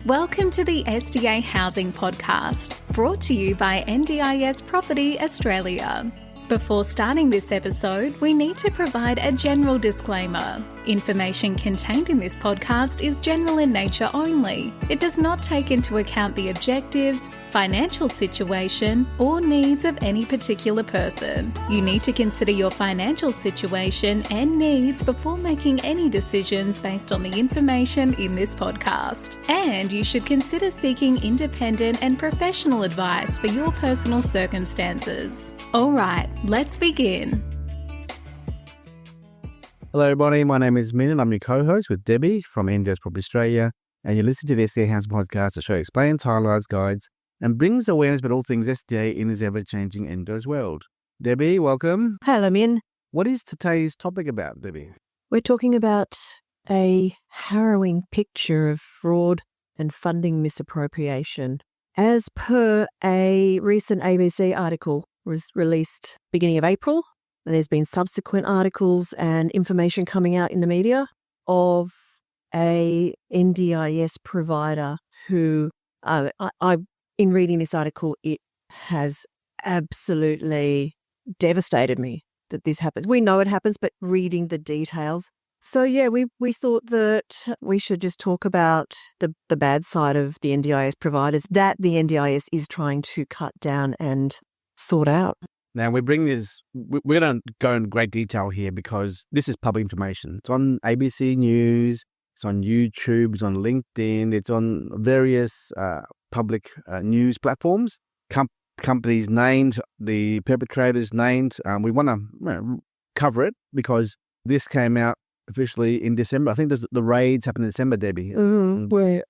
Welcome to the SDA Housing Podcast, brought to you by NDIS Property Australia. Before starting this episode, we need to provide a general disclaimer. Information contained in this podcast is general in nature only. It does not take into account the objectives, financial situation, or needs of any particular person. You need to consider your financial situation and needs before making any decisions based on the information in this podcast. And you should consider seeking independent and professional advice for your personal circumstances. All right, let's begin. Hello everybody, my name is Minh and I'm your co-host with Debbie from NDIS Property Australia, and you listen to the SDA Housing Podcast. The show explains, highlights, guides and brings awareness about all things SDA in this ever-changing NDIS world. Debbie, welcome. Hello, Minh. What is today's topic about, Debbie? We're talking about a harrowing picture of fraud and funding misappropriation. As per a recent ABC article was released beginning of April, there's been subsequent articles and information coming out in the media of a NDIS provider who, in reading this article, it has absolutely devastated me that this happens. We know it happens, but reading the details. So yeah, we thought that we should just talk about the bad side of the NDIS providers that the NDIS is trying to cut down and sort out. Now, we're going to go in great detail here because this is public information. It's on ABC News, it's on YouTube, it's on LinkedIn, it's on various public news platforms. Companies named, the perpetrators named. We want to cover it because this came out officially in December. I think the raids happened in December, Debbie, where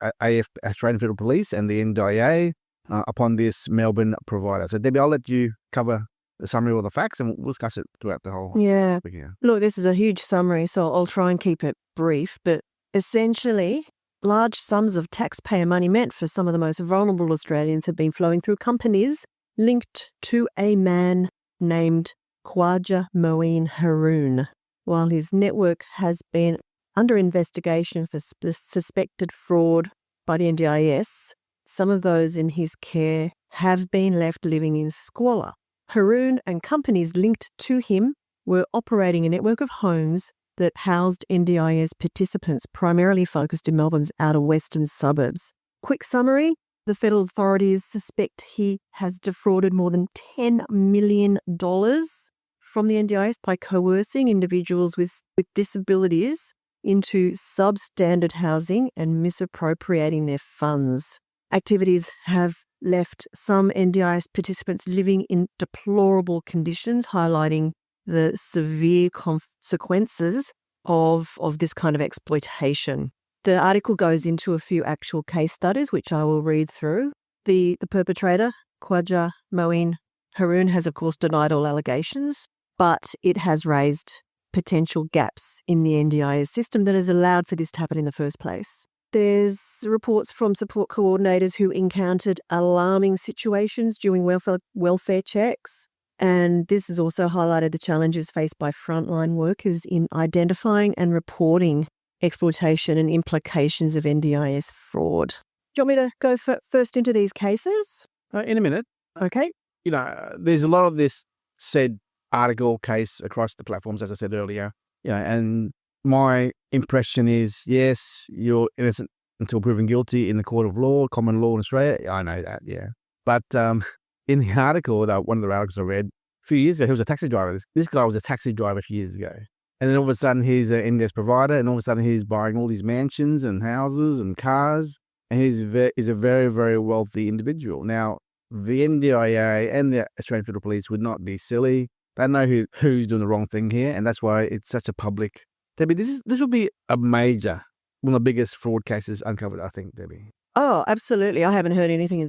Australian Federal Police and the NDIA upon this Melbourne provider. So, Debbie, I'll let you cover the summary of all the facts and we'll discuss it throughout the whole topic here. Look, this is a huge summary, so I'll try and keep it brief, but essentially, large sums of taxpayer money meant for some of the most vulnerable Australians have been flowing through companies linked to a man named Khwaja Moeen Haroon. While his network has been under investigation for suspected fraud by the NDIS, some of those in his care have been left living in squalor. Haroon and companies linked to him were operating a network of homes that housed NDIS participants, primarily focused in Melbourne's outer western suburbs. Quick summary, the federal authorities suspect he has defrauded more than $10 million from the NDIS by coercing individuals with disabilities into substandard housing and misappropriating their funds. Activities have left some NDIS participants living in deplorable conditions, highlighting the severe consequences of this kind of exploitation. The article goes into a few actual case studies, which I will read through. The perpetrator, Khwaja Moeen Haroon, has of course denied all allegations, but it has raised potential gaps in the NDIS system that has allowed for this to happen in the first place. There's reports from support coordinators who encountered alarming situations during welfare checks. And this has also highlighted the challenges faced by frontline workers in identifying and reporting exploitation and implications of NDIS fraud. Do you want me to go first into these cases? In a minute. Okay. You know, there's a lot of this said article case across the platforms, as I said earlier, and my impression is, yes, you're innocent until proven guilty in the court of law, common law in Australia. I know that, yeah. But in the article, one of the articles I read a few years ago, he was a taxi driver. This guy was a taxi driver a few years ago. And then all of a sudden, he's an NDIS provider, and all of a sudden, he's buying all these mansions and houses and cars, and he's a very, very wealthy individual. Now, the NDIA and the Australian Federal Police would not be silly. They know who's doing the wrong thing here, and that's why it's such a public. Debbie, this will be a major, one of the biggest fraud cases uncovered, I think, Debbie. Oh, absolutely. I haven't heard anything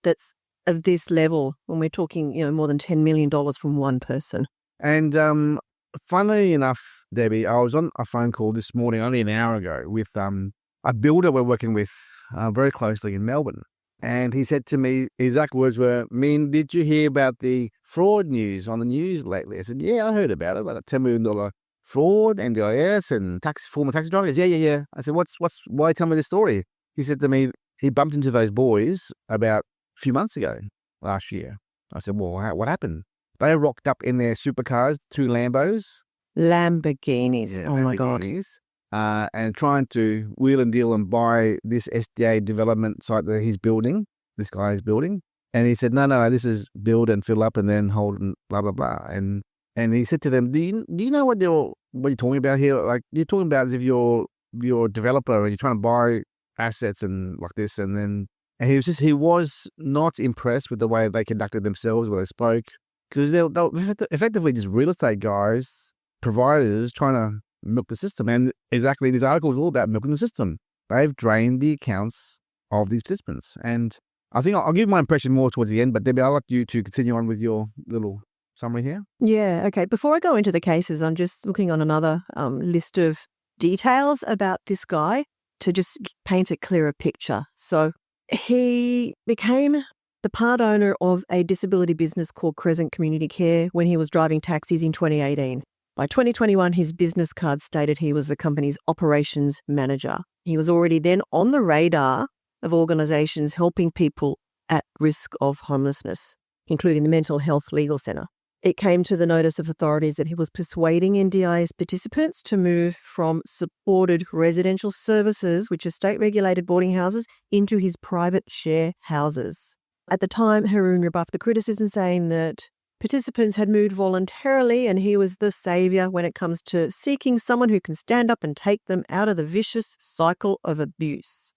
that's of this level when we're talking, more than $10 million from one person. And funnily enough, Debbie, I was on a phone call this morning, only an hour ago, with a builder we're working with very closely in Melbourne. And he said to me, his exact words were, "Minh, did you hear about the fraud news on the news lately?" I said, "Yeah, I heard about it, about a $10 million fraud, NDIS and former taxi drivers." Yeah. I said, why tell me this story? He said to me, he bumped into those boys about a few months ago, last year. I said, well, what happened? They rocked up in their supercars, 2 Lambos. Lamborghinis. Yeah, oh, my God. Lamborghinis, and trying to wheel and deal and buy this SDA development site that this guy is building. And he said, no, this is build and fill up and then hold and blah, blah, blah. And he said to them, do you know what you're talking about here? Like, you're talking about as if you're a developer and you're trying to buy assets and like this. And he was not impressed with the way they conducted themselves, where they spoke, because they're effectively just real estate guys, providers trying to milk the system. And exactly, this article is all about milking the system. They've drained the accounts of these participants. And I think I'll give my impression more towards the end, but Debbie, I'd like you to continue on with your little summary here. Yeah, okay. Before I go into the cases, I'm just looking on another list of details about this guy to just paint a clearer picture. So he became the part owner of a disability business called Crescent Community Care when he was driving taxis in 2018. By 2021, his business card stated he was the company's operations manager. He was already then on the radar of organisations helping people at risk of homelessness, including the Mental Health Legal Centre. It came to the notice of authorities that he was persuading NDIS participants to move from supported residential services, which are state-regulated boarding houses, into his private share houses. At the time, Harrowing rebuffed the criticism, saying that participants had moved voluntarily and he was the saviour when it comes to seeking someone who can stand up and take them out of the vicious cycle of abuse.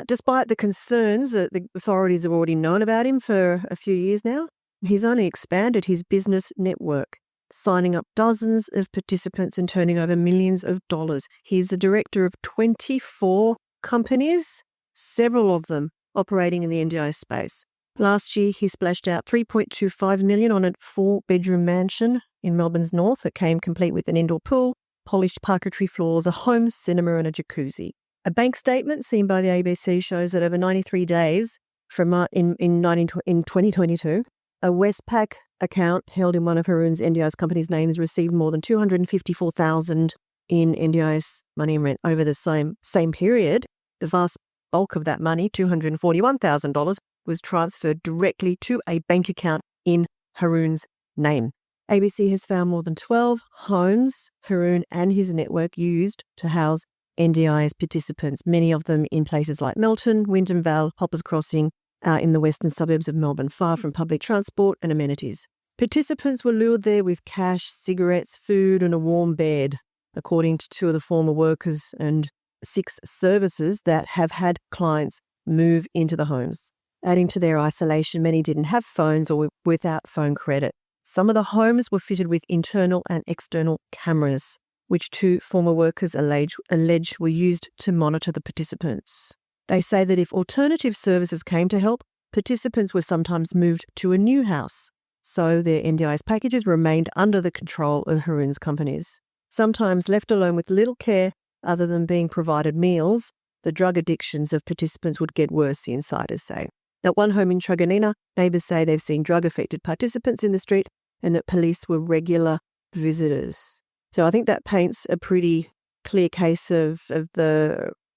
Despite the concerns that the authorities have already known about him for a few years now, he's only expanded his business network, signing up dozens of participants and turning over millions of dollars. He's the director of 24 companies, several of them operating in the NDIS space. Last year, he splashed out $3.25 million on a 4-bedroom mansion in Melbourne's north that came complete with an indoor pool, polished parquetry floors, a home cinema and a jacuzzi. A bank statement seen by the ABC shows that over 93 days in 2022, a Westpac account held in one of Haroon's NDIS company's names received more than $254,000 in NDIS money and rent. Over the same period, the vast bulk of that money, $241,000, was transferred directly to a bank account in Haroon's name. ABC has found more than 12 homes Harroon and his network used to house NDIS participants, many of them in places like Melton, Wyndham Vale, Hoppers Crossing, in the western suburbs of Melbourne, far from public transport and amenities. Participants were lured there with cash, cigarettes, food and a warm bed, according to 2 of the former workers and 6 services that have had clients move into the homes. Adding to their isolation, many didn't have phones or were without phone credit. Some of the homes were fitted with internal and external cameras, which 2 former workers allege were used to monitor the participants. They say that if alternative services came to help, participants were sometimes moved to a new house, so their NDIS packages remained under the control of Haroon's companies. Sometimes left alone with little care other than being provided meals, the drug addictions of participants would get worse, the insiders say. At one home in Truganina, neighbours say they've seen drug-affected participants in the street and that police were regular visitors. So I think that paints a pretty clear case of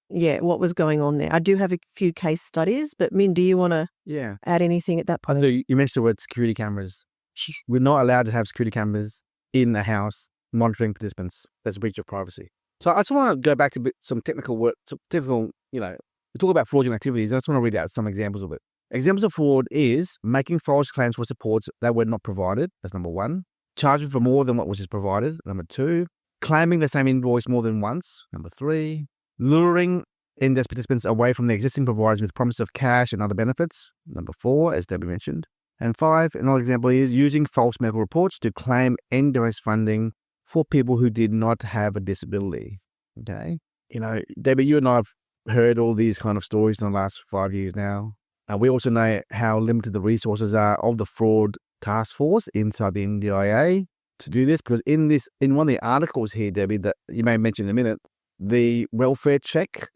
what was going on there. I do have a few case studies, but Min, do you want to add anything at that point? I know you mentioned the word security cameras. We're not allowed to have security cameras in the house monitoring participants. That's a breach of privacy. So I just want to go back to some technical work, we talk about fraudulent activities. I just want to read out some examples of it. Examples of fraud is making false claims for supports that were not provided. That's number 1. Charging for more than what was provided. Number 2. Claiming the same invoice more than once. Number 3. Luring NDIS participants away from the existing providers with promise of cash and other benefits. Number 4, as Debbie mentioned. And 5, another example is using false medical reports to claim NDIS funding for people who did not have a disability. Okay? Debbie, you and I have heard all these kind of stories in the last 5 years now. We also know how limited the resources are of the fraud task force inside the NDIA to do this, because in one of the articles here, Debbie, that you may mention in a minute, the welfare check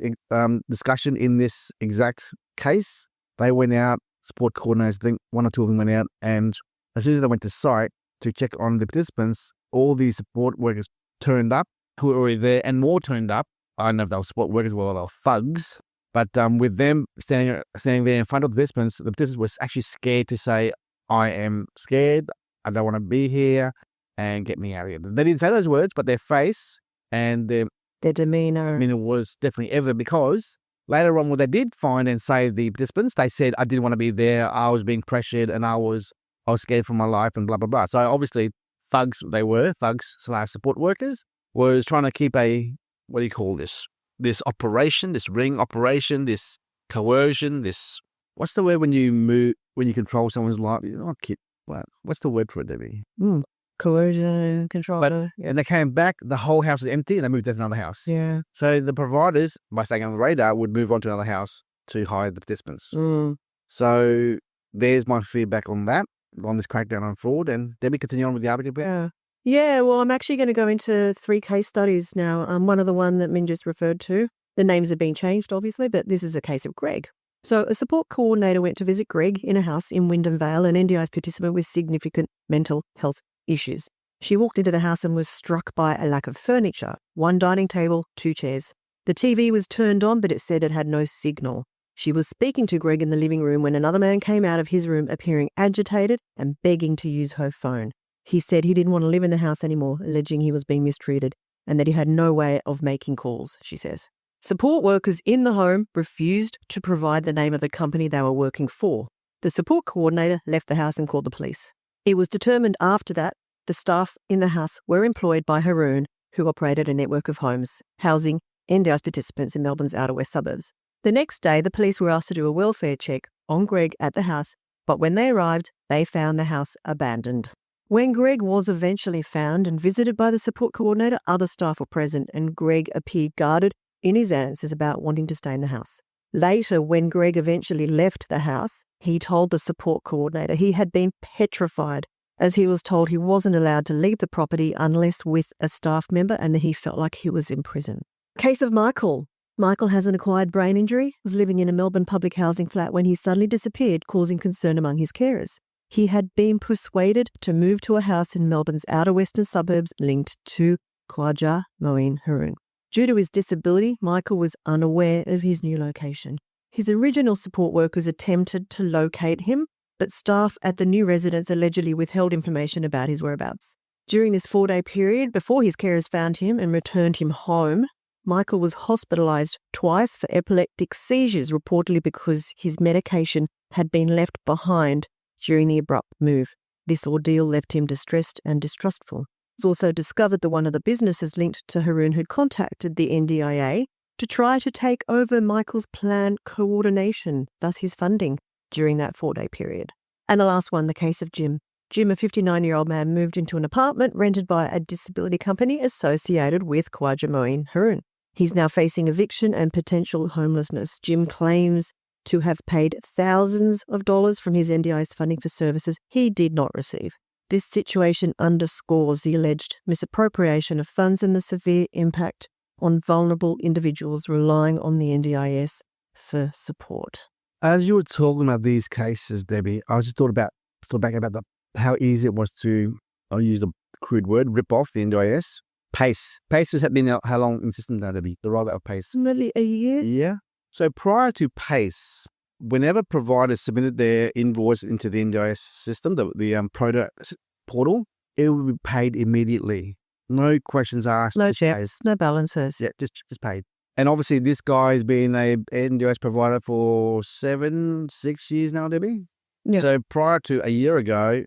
discussion in this exact case, they went out, support coordinators, I think 1 or 2 of them went out, and as soon as they went to site to check on the participants, all these support workers turned up who were already there, and more turned up. I don't know if they were support workers or they were thugs, But with them standing there in front of the participants was actually scared to say, I am scared, I don't want to be here, and get me out of here. They didn't say those words, but their face and their demeanor was definitely evident, because later on, when they did find and save the participants, they said, I didn't want to be there, I was being pressured, and I was scared for my life, and blah, blah, blah. So obviously, thugs / support workers, was trying to keep what do you call this? This operation, this ring operation, this coercion, what's the word when you control someone's life? What's the word for it, Debbie? Coercion, control. And they came back, the whole house was empty, and they moved to another house. Yeah. So the providers, by staying on the radar, would move on to another house to hide the participants. So there's my feedback on that, on this crackdown on fraud. And Debbie, continue on with the article. Yeah, well, I'm actually going to go into 3 case studies now. One of the one that Minh just referred to. The names have been changed, obviously, but this is a case of Greg. So a support coordinator went to visit Greg in a house in Wyndham Vale, an NDIS participant with significant mental health issues. She walked into the house and was struck by a lack of furniture. 1 dining table, 2 chairs. The TV was turned on, but it said it had no signal. She was speaking to Greg in the living room when another man came out of his room appearing agitated and begging to use her phone. He said he didn't want to live in the house anymore, alleging he was being mistreated and that he had no way of making calls, she says. Support workers in the home refused to provide the name of the company they were working for. The support coordinator left the house and called the police. It was determined after that the staff in the house were employed by Harrowing, who operated a network of homes housing NDIS participants in Melbourne's outer west suburbs. The next day, the police were asked to do a welfare check on Greg at the house, but when they arrived, they found the house abandoned. When Greg was eventually found and visited by the support coordinator, other staff were present and Greg appeared guarded in his answers about wanting to stay in the house. Later, when Greg eventually left the house, he told the support coordinator he had been petrified as he was told he wasn't allowed to leave the property unless with a staff member and that he felt like he was in prison. Case of Michael. Michael has an acquired brain injury, was living in a Melbourne public housing flat when he suddenly disappeared, causing concern among his carers. He had been persuaded to move to a house in Melbourne's outer western suburbs linked to Khwaja Moeen Haroon. Due to his disability, Michael was unaware of his new location. His original support workers attempted to locate him, but staff at the new residence allegedly withheld information about his whereabouts. During this 4-day period, before his carers found him and returned him home, Michael was hospitalised twice for epileptic seizures, reportedly because his medication had been left behind during the abrupt move. This ordeal left him distressed and distrustful. It's also discovered that one of the businesses linked to Haroon had contacted the NDIA to try to take over Michael's planned coordination, thus his funding, during that 4-day period. And the last one, the case of Jim. Jim, a 59-year-old man, moved into an apartment rented by a disability company associated with Khwaja Moeen Haroon. He's now facing eviction and potential homelessness. Jim claims to have paid thousands of dollars from his NDIS funding for services he did not receive. This situation underscores the alleged misappropriation of funds and the severe impact on vulnerable individuals relying on the NDIS for support. As you were talking about these cases, Debbie, I just thought back about how easy it was to, I'll use the crude word, rip off the NDIS. PACE. PACE has been how long in system now, Debbie? The rollout of PACE? Nearly a year. Yeah. So prior to PACE, whenever providers submitted their invoice into the NDIS system, the product portal, it would be paid immediately. No questions asked. No checks, no balances. Yeah, just paid. And obviously this guy's been a NDIS provider for 6 years now, Debbie. Yeah. So prior to a year ago,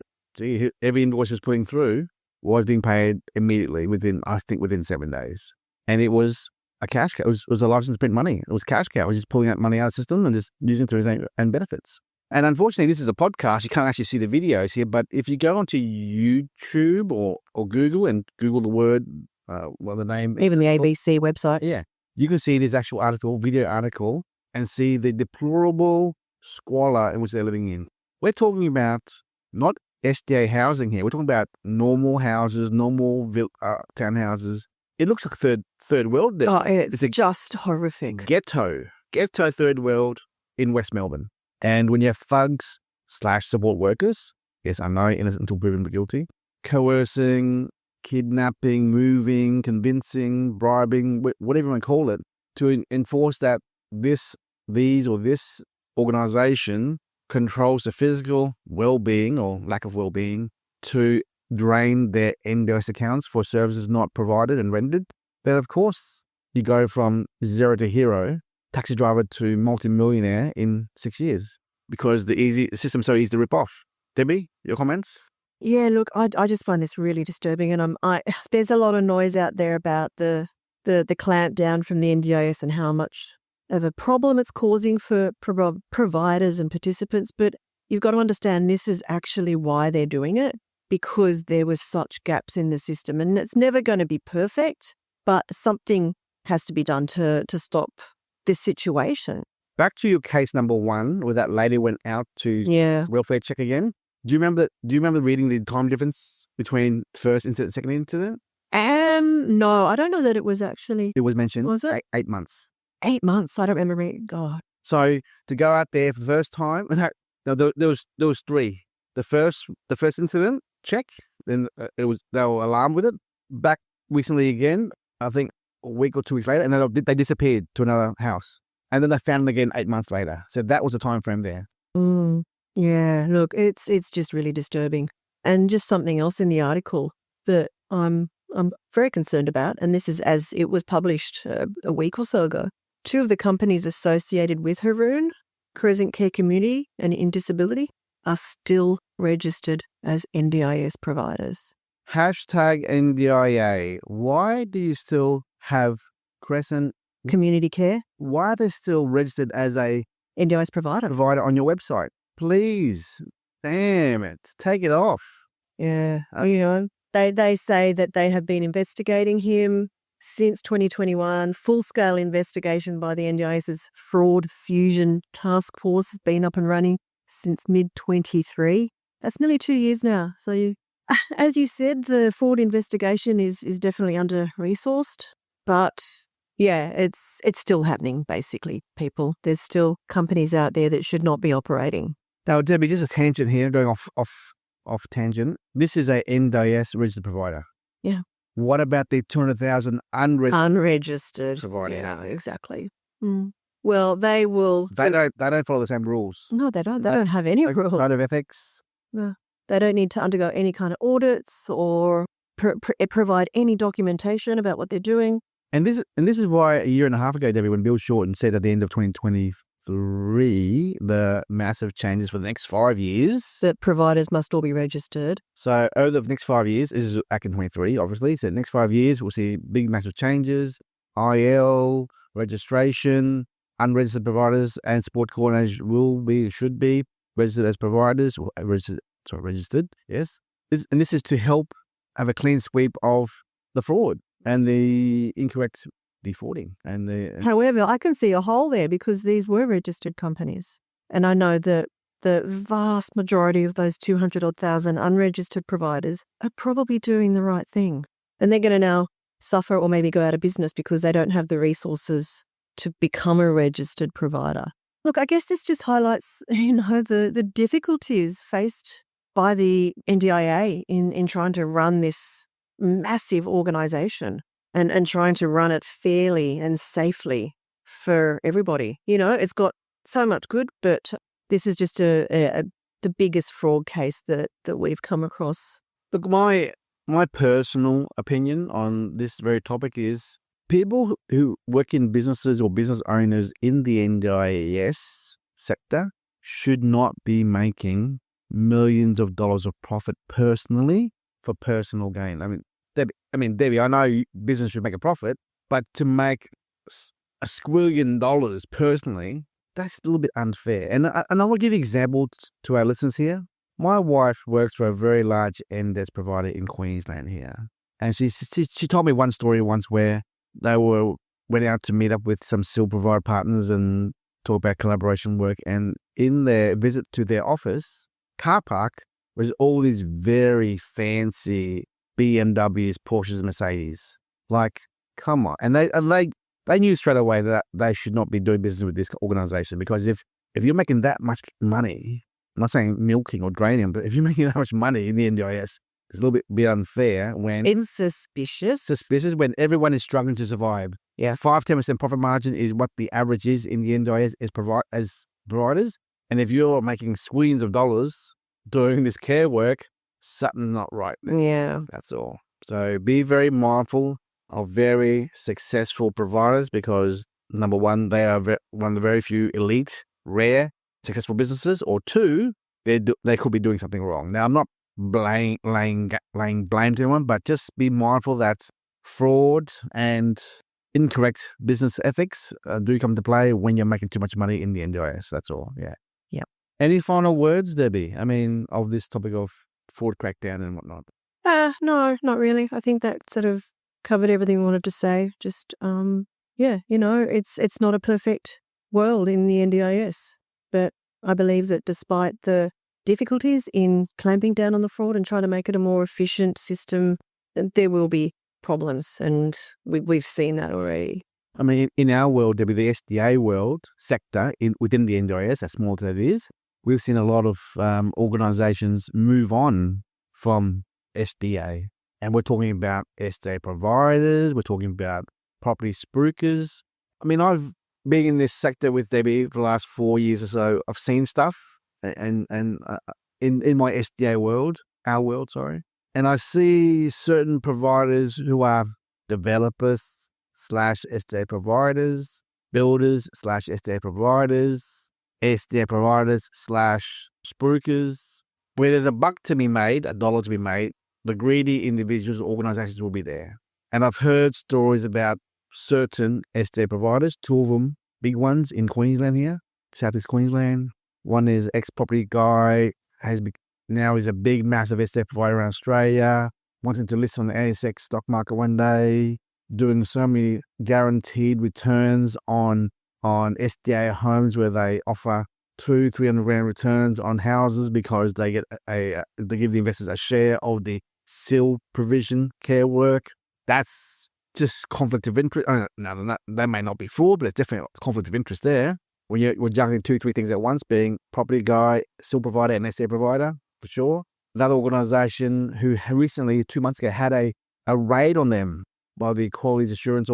every invoice was putting through was being paid immediately within 7 days. And it was a cash cow. It was a license to print money. It was cash cow. It was just pulling out money out of the system and just using it to his own benefits. And unfortunately, this is a podcast. You can't actually see the videos here. But if you go onto YouTube or Google and Google the word, the name. Even the ABC website. Yeah. You can see this actual video article, and see the deplorable squalor in which they're living in. We're talking about not SDA housing here. We're talking about normal houses, normal townhouses. It looks like third world. Oh, it's just horrific. Ghetto third world in West Melbourne. And when you have thugs / support workers, yes, I know, innocent until proven guilty, coercing, kidnapping, moving, convincing, bribing, whatever you want to call it, to enforce that this this organization controls the physical well-being or lack of well-being to drain their NDIS accounts for services not provided and rendered, then of course you go from zero to hero, taxi driver to multimillionaire in 6 years because the system's so easy to rip off. Debbie, your comments? Yeah, look, I just find this really disturbing, and there's a lot of noise out there about the clamp down from the NDIS and how much of a problem it's causing for providers and participants. But you've got to understand this is actually why they're doing it, because there was such gaps in the system, and it's never going to be perfect, but something has to be done to stop this situation. Back to your case number 1, where that lady went out to welfare check again. Do you remember reading the time difference between first incident and second incident? No, I don't know that it was actually. It was mentioned. Was it? 8 months. 8 months. I don't remember reading. God. So to go out there for the first time, no, there was 3. The first incident check, then they were alarmed with it. Back recently again, I think a week or 2 weeks later, and then they disappeared to another house, and then they found them again 8 months later. So that was the time frame there. Yeah, look, it's just really disturbing. And just something else in the article that I'm very concerned about, and this is as it was published a week or so ago. 2 of the companies associated with Haroon, Crescent Care Community and In Disability, are still registered as NDIS providers. #NDIA. Why do you still have Crescent Community Care? Why are they still registered as a NDIS provider on your website? Please, damn it, take it off. Yeah, they say that they have been investigating him since 2021. Full-scale investigation by the NDIS's Fraud Fusion Task Force has been up and running since mid-23. That's nearly 2 years now. So, as you said, the fraud investigation is definitely under-resourced, but yeah, it's still happening, basically, people. There's still companies out there that should not be operating. Now, Debbie, just a tangent here, going off tangent. This is a NDIS registered provider. Yeah. What about the 200,000 unregistered provider? Yeah, exactly. Well, they will. They don't follow the same rules. No, they don't. They don't have any rules. Code of ethics. No, they don't need to undergo any kind of audits or provide any documentation about what they're doing. And this is why a year and a half ago, Debbie, when Bill Shorten said at the end of 2023, the massive changes for the next 5 years. That providers must all be registered. So over the next 5 years, this is back in 23, obviously. So the next 5 years, we'll see big, massive changes. IL, registration, unregistered providers and support coordinators should be registered as providers, registered, yes. This is to help have a clean sweep of the fraud and the incorrect defrauding. However, I can see a hole there because these were registered companies. And I know that the vast majority of those 200,000 unregistered providers are probably doing the right thing. And they're going to now suffer or maybe go out of business because they don't have the resources to become a registered provider. Look, I guess this just highlights, the difficulties faced by the NDIA in trying to run this massive organisation and trying to run it fairly and safely for everybody. It's got so much good, but this is just the biggest fraud case that we've come across. Look, my personal opinion on this very topic is people who work in businesses or business owners in the NDIS sector should not be making millions of dollars of profit personally for personal gain. Debbie, I know business should make a profit, but to make $1 squillion personally, that's a little bit unfair. And I will give you an example to our listeners here. My wife works for a very large NDIS provider in Queensland here. And she told me one story once where they went out to meet up with some SIL provider partners and talk about collaboration work. And in their visit to their office, car park was all these very fancy BMWs, Porsches, Mercedes. Like, come on. And they knew straight away that they should not be doing business with this organization, because if you're making that much money, I'm not saying milking or draining, but if you're making that much money in the NDIS, it's a little bit unfair when... It's suspicious. Suspicious when everyone is struggling to survive. Yeah. 5-10% profit margin is what the average is in the NDIS as providers. And if you're making swings of dollars doing this care work, something's not right there. Yeah. That's all. So be very mindful of very successful providers because, number one, they are one of the very few elite, rare, successful businesses, or two, they could be doing something wrong. Now, I'm not laying blame to anyone, but just be mindful that fraud and incorrect business ethics do come to play when you're making too much money in the NDIS. That's all. Yeah. Yep. Any final words, Debbie? I mean, of this topic of fraud crackdown and whatnot? No, not really. I think that sort of covered everything we wanted to say. Just, it's not a perfect world in the NDIS, but I believe that despite the difficulties in clamping down on the fraud and trying to make it a more efficient system, there will be problems, and we've seen that already. I mean, in our world, Debbie, the SDA world sector within the NDIS, as small as it is, we've seen a lot of organisations move on from SDA. And we're talking about SDA providers, we're talking about property spruikers. I mean, I've been in this sector with Debbie for the last 4 years or so. I've seen stuff and in my SDA world, our world, sorry. And I see certain providers who are developers / SDA providers, builders / SDA providers, SDA providers / spruikers. Where there's a buck to be made, a dollar to be made, the greedy individuals, organisations will be there. And I've heard stories about certain SDA providers, 2 of them, big ones in Queensland here, Southeast Queensland. One is ex-property guy, now is a big, massive SDA provider around Australia, wanting to list on the ASX stock market one day, doing so many guaranteed returns on SDA homes where they offer 200-300 grand returns on houses because they get they give the investors a share of the SIL provision care work. That's just conflict of interest. No, that may not be fraud, but it's definitely conflict of interest there. When you're juggling 2-3 things at once, being property guy, SIL provider, and SDA provider, for sure. Another organisation who recently, 2 months ago, had a raid on them by the Quality Assurance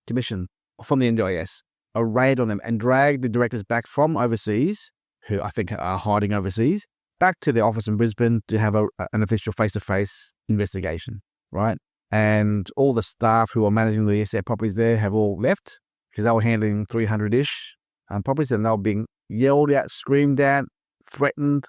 Commission from the NDIS, a raid on them and dragged the directors back from overseas, who I think are hiding overseas, back to their office in Brisbane to have an official face-to-face investigation, right? And all the staff who are managing the SDA properties there have all left because they were handling 300-ish properties and they were being yelled at, screamed at, threatened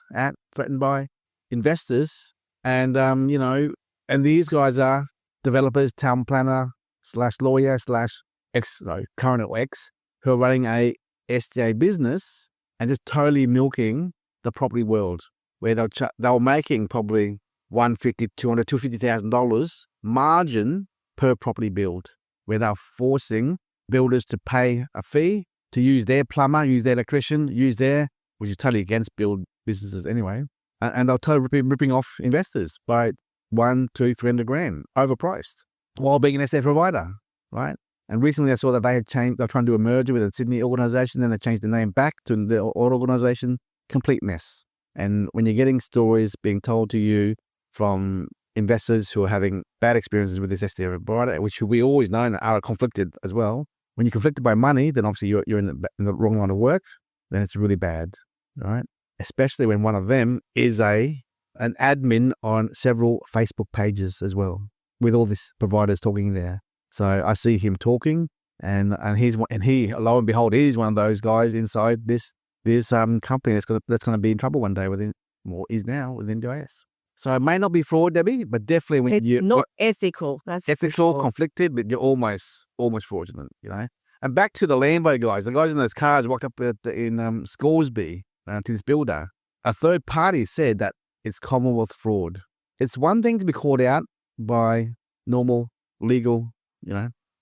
by investors. And, and these guys are developers, town planner / lawyer / current or ex, who are running a SDA business and just totally milking the property world, where they were making probably $150,000, $200,000, $250,000 margin per property build, where they're forcing builders to pay a fee to use their plumber, use their electrician, which is totally against build businesses anyway, and they're totally ripping off investors by $100,000, $200,000, $300,000 grand, overpriced, while being an SDA provider, right? And recently I saw that they're trying to do a merger with a Sydney organisation, then they changed the name back to the old organisation. Complete mess. And when you're getting stories being told to you from investors who are having bad experiences with this SDA provider, which we always know are conflicted as well, when you're conflicted by money, then obviously you're in the wrong line of work, then it's really bad, right? Especially when one of them is an admin on several Facebook pages as well, with all these providers talking there. So I see him talking, and he, lo and behold, he's one of those guys inside this company that's gonna be in trouble one day is now with NDIS. So it may not be fraud, Debbie, but definitely when you're not ethical. That's ethical, sure. Conflicted, but you're almost fraudulent, And back to the Lambo guys, the guys in those cars walked up in Scoresby to this builder. A third party said that it's Commonwealth fraud. It's one thing to be called out by normal legal,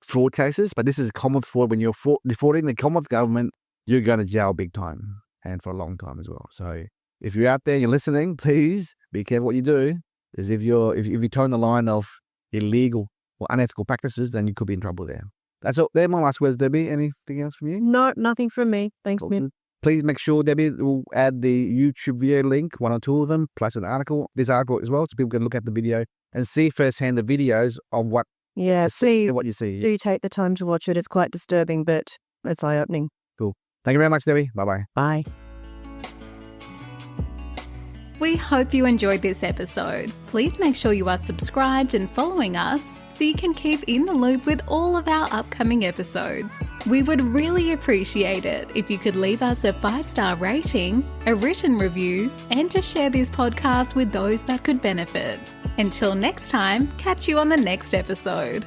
fraud cases, but this is Commonwealth fraud. When you're defrauding the Commonwealth government, you're going to jail big time and for a long time as well. So if you're out there and you're listening, please be careful what you do. Because if you toe the line of illegal or unethical practices, then you could be in trouble there. That's all. They're my last words, Debbie. Anything else from you? No, nothing from me. Thanks, Min. Please make sure, Debbie, will add the YouTube video link, 1 or 2 of them, plus this article as well, so people can look at the video and see firsthand the videos of what Yeah, see what you see. do take the time to watch it. It's quite disturbing, but it's eye-opening. Cool. Thank you very much, Debbie. Bye-bye. Bye. We hope you enjoyed this episode. Please make sure you are subscribed and following us so you can keep in the loop with all of our upcoming episodes. We would really appreciate it if you could leave us a 5-star rating, a written review, and to share this podcast with those that could benefit. Until next time, catch you on the next episode.